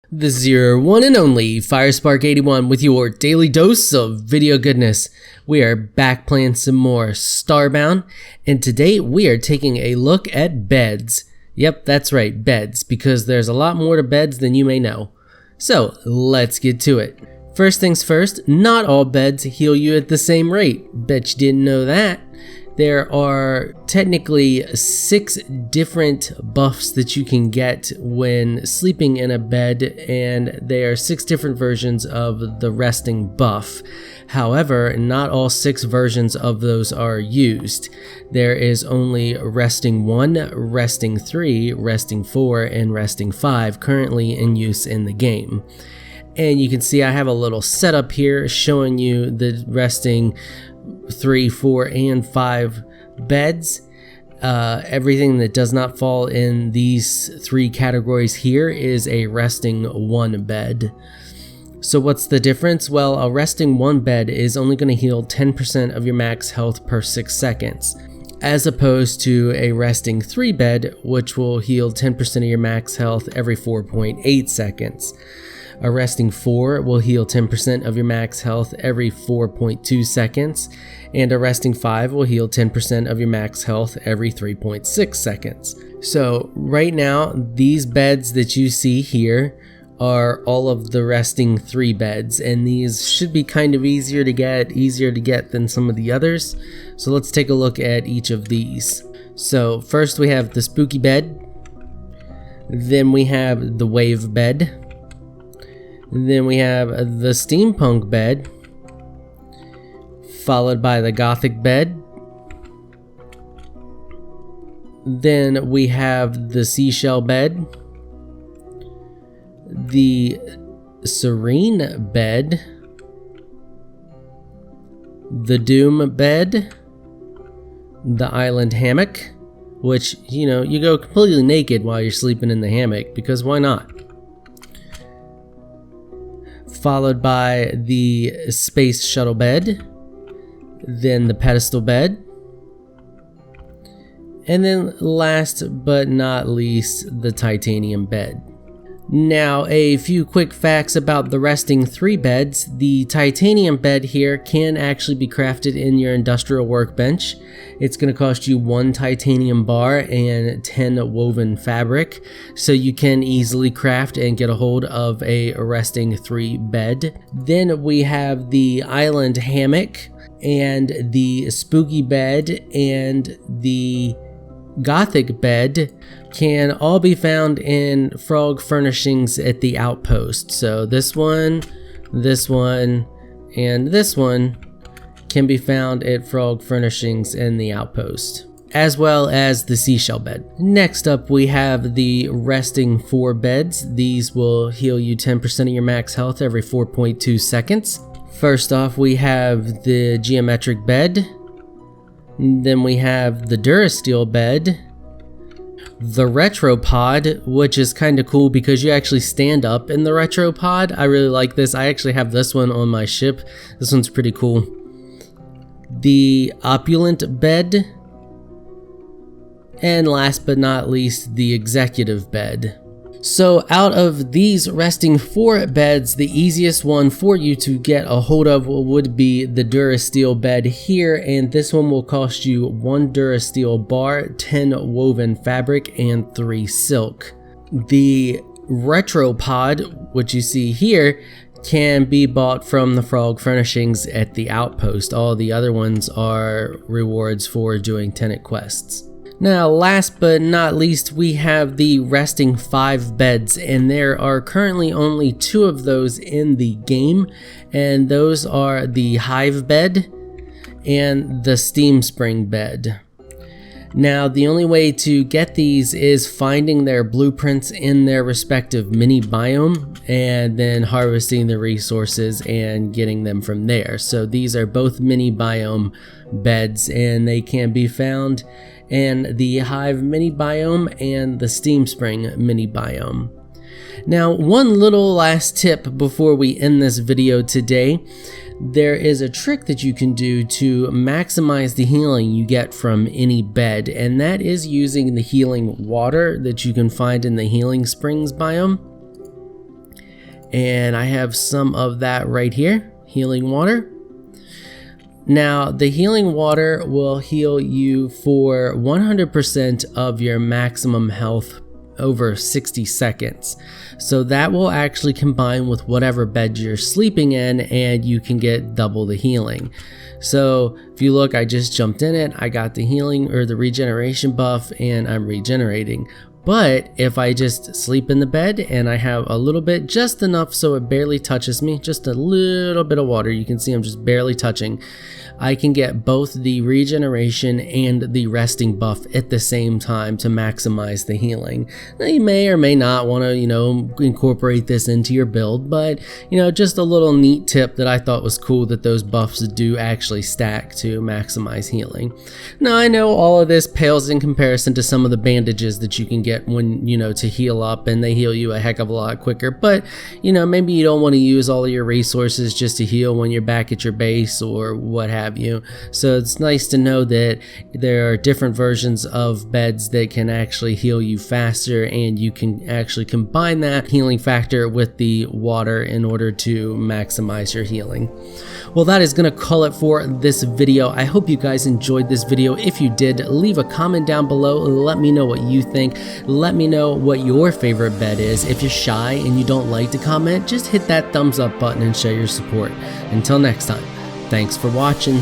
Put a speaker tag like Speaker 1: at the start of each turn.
Speaker 1: This is your one and only Firespark81 with your daily dose of video goodness. We are back playing some more Starbound, and today we are taking a look at beds. Yep, that's right, beds, because there's a lot more to beds than you may know. So, let's get to it. First things first, not all beds heal you at the same rate. Bet you didn't know that. There are technically 6 different buffs that you can get when sleeping in a bed, and they are 6 different versions of the resting buff. However, not all 6 versions of those are used. There is only resting 1, resting 3, resting 4, and resting 5 currently in use in the game. And you can see I have a little setup here showing you the resting 3, 4, and 5 beds. Everything that does not fall in these 3 categories here is a resting 1 bed. So what's the difference? Well, a resting 1 bed is only going to heal 10% of your max health per 6 seconds, as opposed to a resting 3 bed, which will heal 10% of your max health every 4.8 seconds. A resting 4 will heal 10% of your max health every 4.2 seconds, and a resting 5 will heal 10% of your max health every 3.6 seconds. So right now, these beds that you see here are all of the resting 3 beds, and these should be kind of easier to get than some of the others. So let's take a look at each of these. So first we have the Spookie Bed, then we have the Wave Bed, then we have the Steampunk Bed, followed by the Gothic Bed. Then we have the Seashell Bed, the Serene Bed, the Doom Bed, the Island Hammock, which, you go completely naked while you're sleeping in the hammock, because why not? Followed by the Space Shuttle Bed, then the Pedestal Bed, and then last but not least, the Titanium Bed. Now, a few quick facts about the resting 3 beds. The Titanium Bed here can actually be crafted in your industrial workbench. It's going to cost you 1 titanium bar and 10 woven fabric, so you can easily craft and get a hold of a resting 3 bed. Then we have the Island Hammock and the Spooky Bed and the Gothic Bed can all be found in frog furnishings at the outpost. So this one, and this one can be found at frog furnishings in the outpost, as well as the Seashell Bed. Next up we have the resting 4 beds. These will heal you 10% of your max health every 4.2 seconds. First off, we have the Geometric Bed. Then we have the Durasteel Bed, the Retropod, which is kind of cool because you actually stand up in the Retropod. I really like this. I actually have this one on my ship. This one's pretty cool. The Opulent Bed, and last but not least, the Executive Bed. So out of these resting 4 beds, the easiest one for you to get a hold of would be the Dura Steel Bed here, and this one will cost you 1 Dura Steel bar, 10 woven fabric, and 3 silk. The Retropod, which you see here, can be bought from the frog furnishings at the outpost. All the other ones are rewards for doing tenant quests. Now, last but not least, we have the resting 5 beds, and there are currently only 2 of those in the game, and those are the Hive Bed and the Steam Spring Bed. Now, the only way to get these is finding their blueprints in their respective mini biome and then harvesting the resources and getting them from there. So these are both mini biome beds, and they can be found in the Hive mini biome and the Steam Spring mini biome. Now, one little last tip before we end this video today. There is a trick that you can do to maximize the healing you get from any bed, and that is using the healing water that you can find in the Healing Springs biome. and I have some of that right here, healing water. Now, the healing water will heal you for 100% of your maximum health over 60 seconds. So that will actually combine with whatever bed you're sleeping in, and you can get double the healing. So if you look, I just jumped in it, I got the healing or the regeneration buff, and I'm regenerating. But if I just sleep in the bed and I have a little bit, just enough so it barely touches me, just a little bit of water, you can see I'm just barely touching, I can get both the regeneration and the resting buff at the same time to maximize the healing. Now, you may or may not want to, incorporate this into your build, but, just a little neat tip that I thought was cool, that those buffs do actually stack to maximize healing. Now, I know all of this pales in comparison to some of the bandages that you can get when, to heal up, and they heal you a heck of a lot quicker, but, maybe you don't want to use all of your resources just to heal when you're back at your base or what have you. So it's nice to know that there are different versions of beds that can actually heal you faster, and you can actually combine that healing factor with the water in order to maximize your healing. Well, that is going to call it for this video. I hope you guys enjoyed this video. If you did, leave a comment down below. Let me know what you think. Let me know what your favorite bed is. If you're shy and you don't like to comment, just hit that thumbs up button and show your support. Until next time, thanks for watching.